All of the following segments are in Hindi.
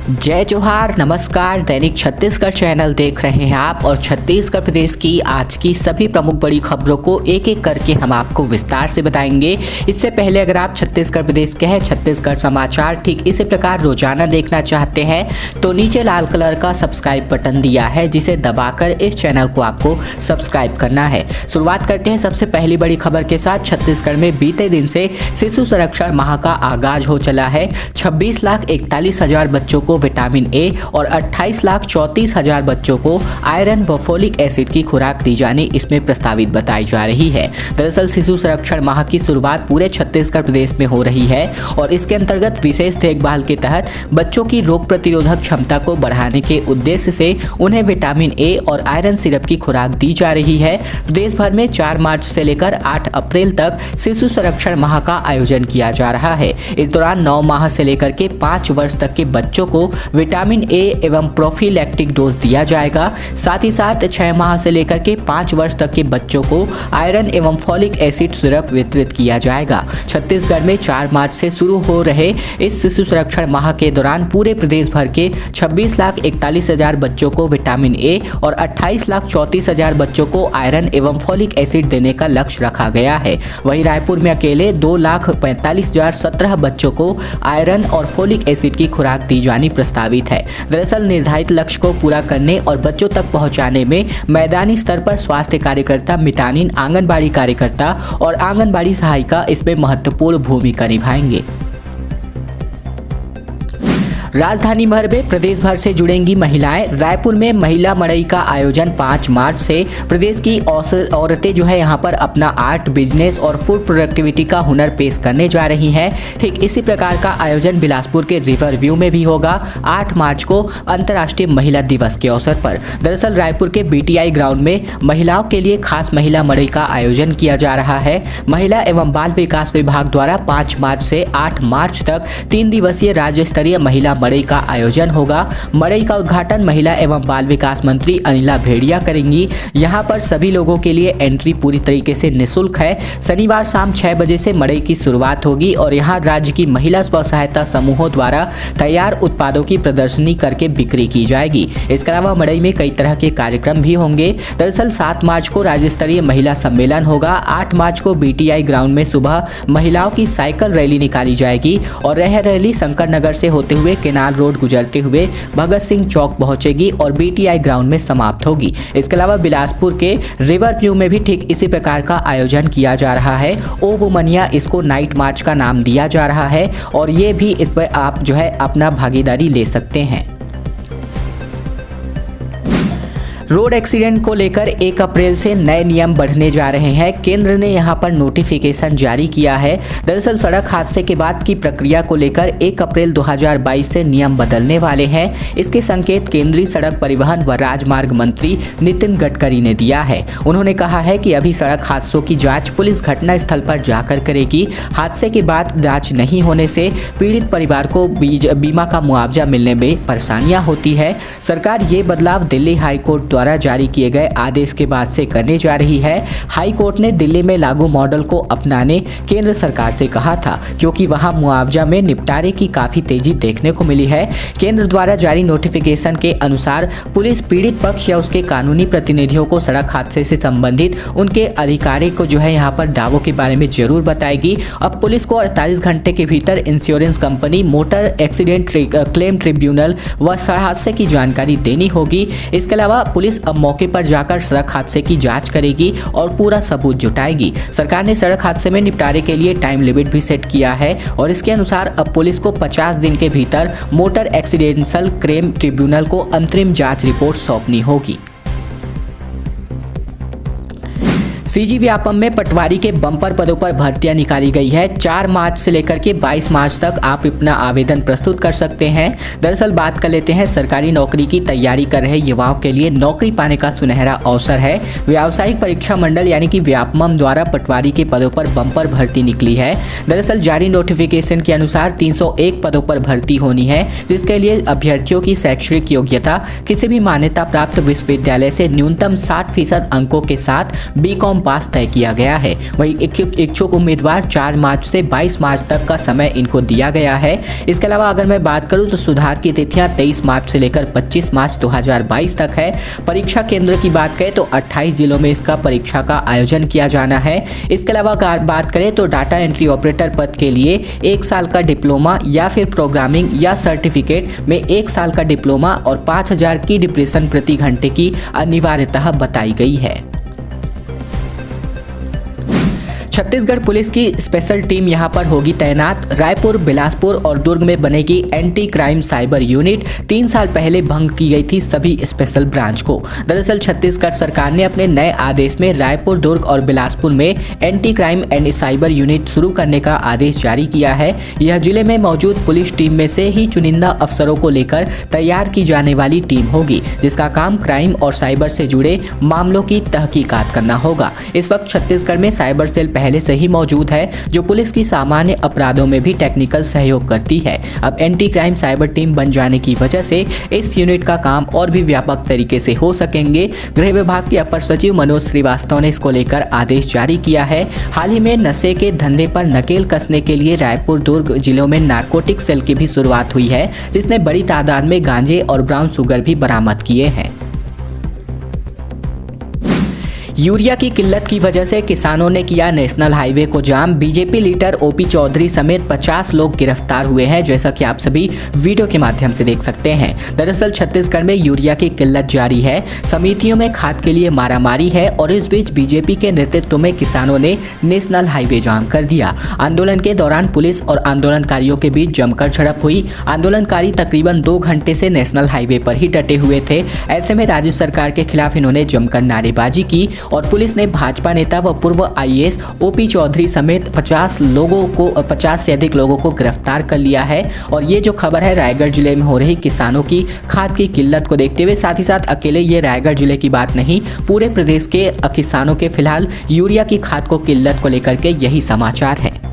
जय जोहार, नमस्कार। दैनिक छत्तीसगढ़ चैनल देख रहे हैं आप और छत्तीसगढ़ प्रदेश की आज की सभी प्रमुख बड़ी खबरों को एक एक करके हम आपको विस्तार से बताएंगे। इससे पहले अगर आप छत्तीसगढ़ प्रदेश के हैं, छत्तीसगढ़ समाचार ठीक इसी प्रकार रोजाना देखना चाहते हैं तो नीचे लाल कलर का सब्सक्राइब बटन दिया है, जिसे दबाकर इस चैनल को आपको सब्सक्राइब करना है। शुरुआत करते हैं सबसे पहली बड़ी खबर के साथ। छत्तीसगढ़ में बीते दिन से शिशु संरक्षण माह का आगाज हो चला है। 26,41,000 बच्चों को विटामिन ए और 28,34,000 बच्चों को आयरन व फोलिक एसिड की खुराक दी जानी इसमें प्रस्तावित बताई जा रही है। दरअसल शिशु संरक्षण माह की शुरुआत पूरे छत्तीसगढ़ प्रदेश में हो रही है और इसके अंतर्गत विशेष देखभाल के तहत बच्चों की रोग प्रतिरोधक क्षमता को बढ़ाने के उद्देश्य से उन्हें विटामिन ए और आयरन सिरप की खुराक दी जा रही है। प्रदेश भर में 4 मार्च से लेकर 8 अप्रैल तक शिशु संरक्षण माह का आयोजन किया जा रहा है। इस दौरान 9 माह से लेकर के 5 वर्ष तक के बच्चों को विटामिन ए एवं प्रोफिलैक्टिक डोज दिया जाएगा। साथ ही साथ 6 माह से लेकर के 5 वर्ष तक के बच्चों को आयरन एवं फोलिक एसिड सिरप वितरित किया जाएगा। छत्तीसगढ़ में 4 मार्च से शुरू हो रहे इस शिशु संरक्षण माह के दौरान पूरे प्रदेश भर के 26,41,000 बच्चों को विटामिन ए और 28,34,000 बच्चों को आयरन एवं फोलिक एसिड देने का लक्ष्य रखा गया है। वहीं रायपुर में अकेले 2,45,017 बच्चों को आयरन और फोलिक एसिड की खुराक दी जानी प्रस्तावित है। दरअसल निर्धारित लक्ष्य को पूरा करने और बच्चों तक पहुंचाने में मैदानी स्तर पर स्वास्थ्य कार्यकर्ता, मितानिन, आंगनबाड़ी कार्यकर्ता और आंगनबाड़ी सहायिका इसमें महत्वपूर्ण भूमिका निभाएंगे। राजधानी भर में प्रदेश भर से जुड़ेंगी महिलाएं। रायपुर में महिला मड़ई का आयोजन 5 मार्च से प्रदेश की औरतें जो है यहाँ पर अपना आर्ट, बिजनेस और फूड प्रोडक्टिविटी का हुनर पेश करने जा रही हैं। ठीक इसी प्रकार का आयोजन बिलासपुर के रिवर व्यू में भी होगा 8 मार्च को अंतर्राष्ट्रीय महिला दिवस के अवसर पर। दरअसल रायपुर के BTI ग्राउंड में महिलाओं के लिए खास महिला मड़ई का आयोजन किया जा रहा है। महिला एवं बाल विकास विभाग द्वारा 5 मार्च से 8 मार्च तक 3 दिवसीय राज्य स्तरीय महिला मड़ई का आयोजन होगा। मड़ई का उद्घाटन महिला एवं बाल विकास मंत्री अनिला भेड़िया करेंगी। यहां पर सभी लोगों के लिए एंट्री पूरी तरीके से निःशुल्क है। शनिवार शाम 6 बजे से मड़ई की शुरुआत होगी और यहां राज्य की महिला स्व सहायता समूहों द्वारा तैयार उत्पादों की प्रदर्शनी करके बिक्री की जाएगी। इसके अलावा मड़ई में कई तरह के कार्यक्रम भी होंगे। दरअसल 7 मार्च को राज्य स्तरीय महिला सम्मेलन होगा। 8 मार्च को BTI ग्राउंड में सुबह महिलाओं की साइकिल रैली निकाली जाएगी और यह रैली शंकर नगर से होते हुए केनाल रोड गुजरते हुए भगत सिंह चौक पहुंचेगी और BTI ग्राउंड में समाप्त होगी। इसके अलावा बिलासपुर के रिवर व्यू में भी ठीक इसी प्रकार का आयोजन किया जा रहा है। ओ वुमनिया इसको नाइट मार्च का नाम दिया जा रहा है और ये भी इस पर आप जो है अपना भागीदारी ले सकते हैं। रोड एक्सीडेंट को लेकर 1 अप्रैल से नए नियम बढ़ने जा रहे हैं। केंद्र ने यहां पर नोटिफिकेशन जारी किया है। दरअसल सड़क हादसे के बाद की प्रक्रिया को लेकर 1 अप्रैल 2022 से नियम बदलने वाले हैं। इसके संकेत केंद्रीय सड़क परिवहन व राजमार्ग मंत्री नितिन गडकरी ने दिया है। उन्होंने कहा है कि अभी सड़क हादसों की जांच पुलिस घटना स्थल पर जाकर करेगी। हादसे के बाद जांच नहीं होने से पीड़ित परिवार को बीमा का मुआवजा मिलने में परेशानियां होती है। सरकार ये बदलाव दिल्ली हाईकोर्ट द्वारा जारी किए गए आदेश के बाद से करने जा रही है। हाई कोर्ट ने दिल्ली में लागू मॉडल को अपनाने केंद्र सरकार से कहा था, क्योंकि वहां मुआवजा में निपटारे की काफी तेजी देखने को मिली है। केंद्र द्वारा जारी नोटिफिकेशन के अनुसार पुलिस पीड़ित पक्ष या उसके कानूनी प्रतिनिधियों को सड़क हादसे से संबंधित उनके अधिकारी को जो है यहाँ पर दावों के बारे में जरूर बताएगी। अब पुलिस को 48 घंटे के भीतर insurance company, motor accident claim tribunal व सड़क हादसे की जानकारी देनी होगी। इसके अलावा पुलिस अब मौके पर जाकर सड़क हादसे की जांच करेगी और पूरा सबूत जुटाएगी। सरकार ने सड़क हादसे में निपटारे के लिए टाइम लिमिट भी सेट किया है और इसके अनुसार अब पुलिस को 50 दिन के भीतर मोटर एक्सीडेंटल क्लेम ट्रिब्यूनल को अंतरिम जांच रिपोर्ट सौंपनी होगी। सीजी व्यापम में पटवारी के बम्पर पदों पर भर्तियां निकाली गई है। 4 मार्च से लेकर के 22 मार्च तक आप अपना आवेदन प्रस्तुत कर सकते हैं। दरअसल बात कर लेते हैं सरकारी नौकरी की तैयारी कर रहे युवाओं के लिए नौकरी पाने का सुनहरा अवसर है। व्यावसायिक परीक्षा मंडल यानी कि व्यापमम द्वारा पटवारी के पदों पर बम्पर भर्ती निकली है। दरअसल जारी नोटिफिकेशन के अनुसार 301 पदों पर भर्ती होनी है, जिसके लिए अभ्यर्थियों की शैक्षणिक योग्यता किसी भी मान्यता प्राप्त विश्वविद्यालय से न्यूनतम 60% अंकों के साथ BCom टेलीकॉम पास तय किया गया है। वहीं इच्छुक उम्मीदवार 4 मार्च से 22 मार्च तक का समय इनको दिया गया है। इसके अलावा अगर मैं बात करूं तो सुधार की तिथियां 23 मार्च से लेकर 25 मार्च 2022 तक है। परीक्षा केंद्र की बात करें तो 28 जिलों में इसका परीक्षा का आयोजन किया जाना है। इसके अलावा बात करें तो डाटा एंट्री ऑपरेटर पद के लिए 1 साल का डिप्लोमा या फिर प्रोग्रामिंग या सर्टिफिकेट में 1 साल का डिप्लोमा और 5000 की डिप्रेशन प्रति घंटे की अनिवार्यता बताई गई है। छत्तीसगढ़ पुलिस की स्पेशल टीम यहां पर होगी तैनात। रायपुर, बिलासपुर और दुर्ग में बनेगी एंटी क्राइम साइबर यूनिट। 3 साल पहले भंग की गई थी सभी स्पेशल ब्रांच को। दरअसल छत्तीसगढ़ सरकार ने अपने नए आदेश में रायपुर, दुर्ग और बिलासपुर में anti crime and cyber unit शुरू करने का आदेश जारी किया है। यह जिले में मौजूद पुलिस टीम में से ही चुनिंदा अफसरों को लेकर तैयार की जाने वाली टीम होगी, जिसका काम क्राइम और साइबर से जुड़े मामलों की तहकीकात करना होगा। इस वक्त छत्तीसगढ़ में साइबर सेल पहले से ही मौजूद है, जो पुलिस की सामान्य अपराधों में भी टेक्निकल सहयोग करती है। अब एंटी क्राइम साइबर टीम बन जाने की वजह से इस यूनिट का काम और भी व्यापक तरीके से हो सकेंगे। गृह विभाग के अपर सचिव मनोज श्रीवास्तव ने इसको लेकर आदेश जारी किया है। हाल ही में नशे के धंधे पर नकेल कसने के लिए रायपुर, दुर्ग जिलों में नारकोटिक सेल की भी शुरुआत हुई है, जिसने बड़ी तादाद में गांजे और ब्राउन शुगर भी बरामद किए हैं। यूरिया की किल्लत की वजह से किसानों ने किया नेशनल हाईवे को जाम। बीजेपी लीडर ओपी चौधरी समेत 50 लोग गिरफ्तार हुए हैं, जैसा कि आप सभी वीडियो के माध्यम से देख सकते हैं। दरअसल छत्तीसगढ़ में यूरिया की किल्लत जारी है, समितियों में खाद के लिए मारामारी है और इस बीच बीजेपी के नेतृत्व में किसानों ने नेशनल हाईवे जाम कर दिया। आंदोलन के दौरान पुलिस और आंदोलनकारियों के बीच जमकर झड़प हुई। आंदोलनकारी तकरीबन 2 घंटे से नेशनल हाईवे पर ही डटे हुए थे। ऐसे में राज्य सरकार के खिलाफ इन्होंने जमकर नारेबाजी की और पुलिस ने भाजपा नेता व पूर्व आईएएस ओपी चौधरी समेत 50 से अधिक लोगों को गिरफ्तार कर लिया है। और ये जो खबर है रायगढ़ जिले में हो रही किसानों की खाद की किल्लत को देखते हुए, साथ ही साथ अकेले ये रायगढ़ जिले की बात नहीं, पूरे प्रदेश के किसानों के फिलहाल यूरिया की खाद को किल्लत को लेकर के यही समाचार है।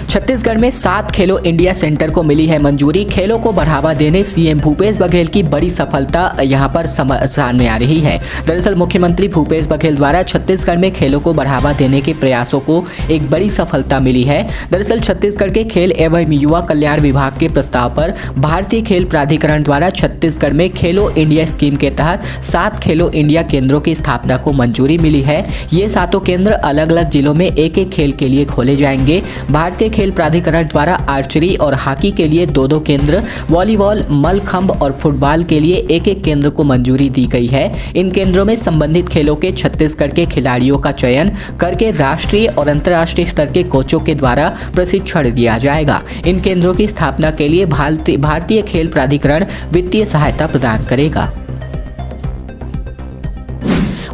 छत्तीसगढ़ में 7 खेलो इंडिया सेंटर को मिली है मंजूरी। खेलों को बढ़ावा देने सीएम भूपेश बघेल की बड़ी सफलता यहां पर सामने आ रही है। दरअसल मुख्यमंत्री भूपेश बघेल द्वारा छत्तीसगढ़ में खेलों को बढ़ावा देने के प्रयासों को एक बड़ी सफलता मिली है। दरअसल छत्तीसगढ़ के खेल एवं युवा कल्याण विभाग के प्रस्ताव पर भारतीय खेल प्राधिकरण द्वारा छत्तीसगढ़ में खेलो इंडिया स्कीम के तहत 7 खेलो इंडिया केंद्रों की स्थापना को मंजूरी मिली है। ये 7 केंद्र अलग अलग जिलों में एक-एक खेल के लिए खोले जाएंगे। भारतीय खेल प्राधिकरण द्वारा आर्चरी और हॉकी के लिए 2-2 केंद्र, वॉलीबॉल, मल्लखंभ और फुटबॉल के लिए 1-1 केंद्र को मंजूरी दी गई है। इन केंद्रों में संबंधित खेलों के छत्तीसगढ़ के खिलाड़ियों का चयन करके राष्ट्रीय और अंतर्राष्ट्रीय स्तर के कोचों के द्वारा प्रशिक्षण दिया जाएगा। इन केंद्रों की स्थापना के लिए भारतीय खेल प्राधिकरण वित्तीय सहायता प्रदान करेगा।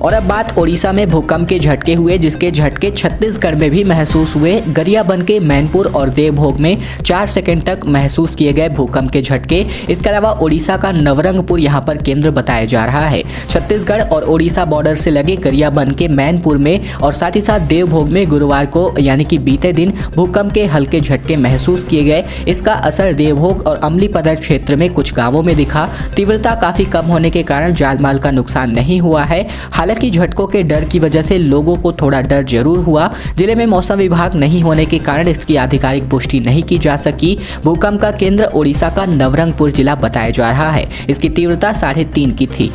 और अब बात ओडिशा में भूकंप के झटके हुए, जिसके झटके छत्तीसगढ़ में भी महसूस हुए। गरियाबंद के मैनपुर और देवभोग में 4 सेकंड तक महसूस किए गए भूकंप के झटके। इसके अलावा ओडिशा का नवरंगपुर यहां पर केंद्र बताया जा रहा है। छत्तीसगढ़ और ओडिशा बॉर्डर से लगे गरियाबंद के मैनपुर में और साथ ही साथ देवभोग में गुरुवार को यानी कि बीते दिन भूकंप के हल्के झटके महसूस किए गए। इसका असर देवभोग और अमलीपदर क्षेत्र में कुछ गाँवों में दिखा। तीव्रता काफी कम होने के कारण जान-माल का नुकसान नहीं हुआ है। हालांकि झटकों के डर की वजह से लोगों को थोड़ा डर जरूर हुआ। जिले में मौसम विभाग नहीं होने के कारण इसकी आधिकारिक पुष्टि नहीं की जा सकी। भूकंप का केंद्र ओडिशा का नवरंगपुर जिला बताया जा रहा है। इसकी तीव्रता 3.5 की थी।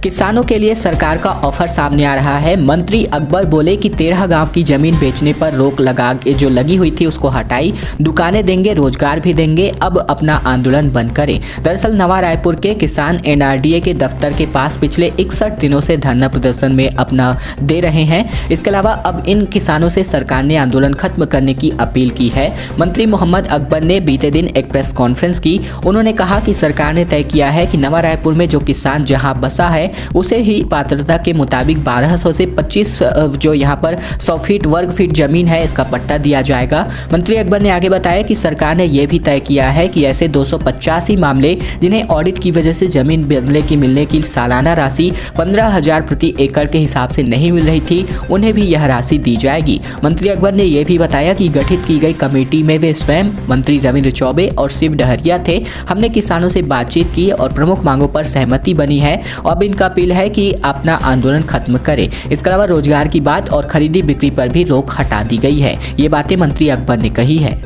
किसानों के लिए सरकार का ऑफर सामने आ रहा है। मंत्री अकबर बोले कि 13 गांव की जमीन बेचने पर रोक जो लगी हुई थी उसको हटाई, दुकानें देंगे, रोजगार भी देंगे, अब अपना आंदोलन बंद करें। दरअसल नवा रायपुर के किसान एनआरडीए के दफ्तर के पास पिछले 61 दिनों से धरना प्रदर्शन में अपना दे रहे हैं। इसके अलावा अब इन किसानों से सरकार ने आंदोलन खत्म करने की अपील की है। मंत्री मोहम्मद अकबर ने बीते दिन एक प्रेस कॉन्फ्रेंस की। उन्होंने कहा कि सरकार ने तय किया है कि नवा रायपुर में जो किसान जहाँ बसा है उसे ही पात्रता के मुताबिक 1200 से 25 जो यहाँ पर 100 फीट वर्ग फीट जमीन है इसका पट्टा दिया जाएगा। मंत्री अकबर ने आगे बताया कि सरकार ने यह भी तय किया है कि ऐसे 285 मामले जिन्हें ऑडिट की वजह से जमीन बदले की मिलने की सालाना राशि 15,000 प्रति एकड़ के हिसाब से नहीं मिल रही थी, उन्हें भी यह राशि दी जाएगी। मंत्री अकबर ने यह भी बताया कि गठित की गई कमेटी में वे स्वयं मंत्री रविंद्र चौबे और शिव डहरिया थे। हमने किसानों से बातचीत की और प्रमुख मांगों पर सहमति बनी है। अब इनका अपील है कि अपना आंदोलन खत्म करें। इसके अलावा रोजगार की बात और खरीदी बिक्री पर भी रोक हटा दी गई है। ये बातें मंत्री अकबर ने कही है।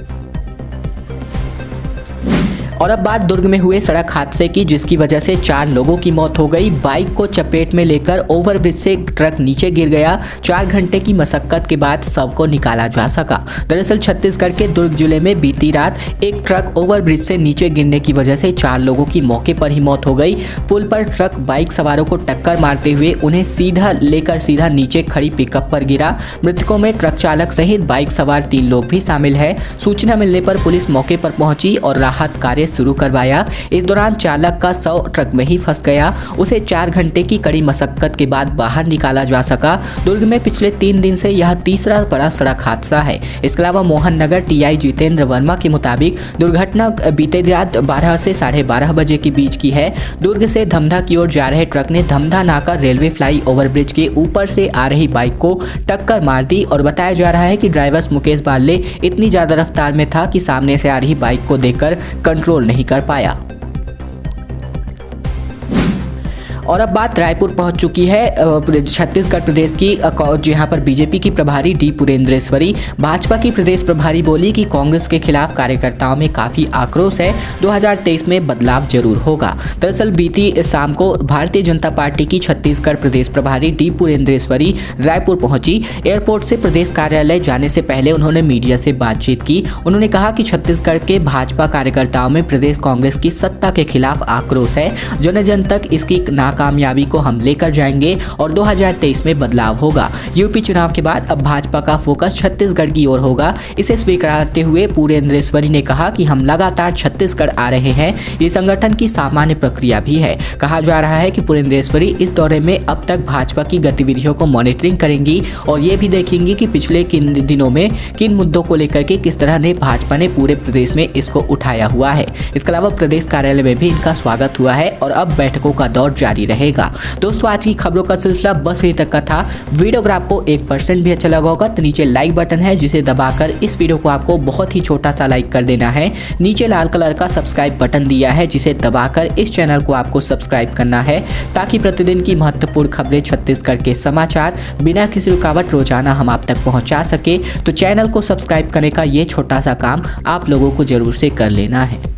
और अब बात दुर्ग में हुए सड़क हादसे की, जिसकी वजह से 4 लोगों की मौत हो गई। बाइक को चपेट में लेकर ओवरब्रिज से ट्रक नीचे गिर गया। 4 घंटे की मशक्कत के बाद शव को निकाला जा सका। दरअसल छत्तीसगढ़ के दुर्ग जिले में बीती रात एक ट्रक ओवरब्रिज से नीचे गिरने की वजह से 4 लोगों की मौके पर ही मौत हो गई। पुल पर ट्रक बाइक सवारों को टक्कर मारते हुए उन्हें सीधा नीचे खड़ी पिकअप पर गिरा। मृतकों में ट्रक चालक सहित बाइक सवार 3 लोग भी शामिल है। सूचना मिलने पर पुलिस मौके पर पहुंची और राहत कार्य शुरू करवाया। इस दौरान चालक का शव ट्रक में ही फंस गया। उसे 4 घंटे की कड़ी मशक्कत के बाद बाहर निकाला जा सका। दुर्ग में पिछले 3 दिन से यह तीसरा बड़ा सड़क हादसा है। इसके अलावा मोहन नगर टीआई जितेंद्र वर्मा के मुताबिक दुर्घटना बीते रात 12 से 12:30 बजे के बीच की है। दुर्ग से धमधा की ओर जा रहे ट्रक ने धमधा नाका रेलवे फ्लाई ओवरब्रिज के ऊपर से आ रही बाइक को टक्कर मार दी और बताया जा रहा है कि ड्राइवर मुकेश बाले इतनी ज्यादा रफ्तार में था कि सामने से आ रही बाइक को देखकर कंट्रोल नहीं कर पाया। और अब बात रायपुर पहुंच चुकी है छत्तीसगढ़ प्रदेश की, जहां पर बीजेपी की प्रभारी डी पुरेंद्रेश्वरी। भाजपा की प्रदेश प्रभारी बोली कि कांग्रेस के खिलाफ कार्यकर्ताओं में काफी आक्रोश है। 2023 में बदलाव जरूर होगा। दरअसल बीती शाम को भारतीय जनता पार्टी की छत्तीसगढ़ प्रदेश प्रभारी डी पुरेंद्रेश्वरी रायपुर पहुंची। एयरपोर्ट से प्रदेश कार्यालय जाने से पहले उन्होंने मीडिया से बातचीत की। उन्होंने कहा कि छत्तीसगढ़ के भाजपा कार्यकर्ताओं में प्रदेश कांग्रेस की सत्ता के खिलाफ आक्रोश है। जन तक इसकी कामयाबी को हम लेकर जाएंगे और 2023 में बदलाव होगा। यूपी चुनाव के बाद अब भाजपा का फोकस छत्तीसगढ़ की ओर होगा। इसे स्वीकारते हुए पुरेंद्रेश्वरी ने कहा कि हम लगातार छत्तीसगढ़ आ रहे हैं। ये संगठन की सामान्य प्रक्रिया भी है। कहा जा रहा है कि पुरेंद्रेश्वरी इस दौरे में अब तक भाजपा की गतिविधियों को मॉनिटरिंग करेंगी और ये भी देखेंगी कि पिछले किन दिनों में किन मुद्दों को लेकर के किस तरह ने भाजपा ने पूरे प्रदेश में इसको उठाया हुआ है। इसके अलावा प्रदेश कार्यालय में भी इनका स्वागत हुआ है और अब बैठकों का दौर जारी रहेगा। दोस्तों, आज की खबरों का सिलसिला बस यहीं तक का था। वीडियो अगर आपको 1% भी अच्छा लगा होगा तो नीचे लाइक बटन है, जिसे दबाकर इस वीडियो को आपको बहुत ही छोटा सा लाइक कर देना है। नीचे लाल कलर का सब्सक्राइब बटन दिया है, जिसे दबाकर इस चैनल को आपको सब्सक्राइब करना है, ताकि प्रतिदिन की महत्वपूर्ण खबरें, छत्तीसगढ़ के समाचार बिना किसी रुकावट रोजाना हम आप तक पहुंचा सके। तो चैनल को सब्सक्राइब करने का ये छोटा सा काम आप लोगों को जरूर से कर लेना है।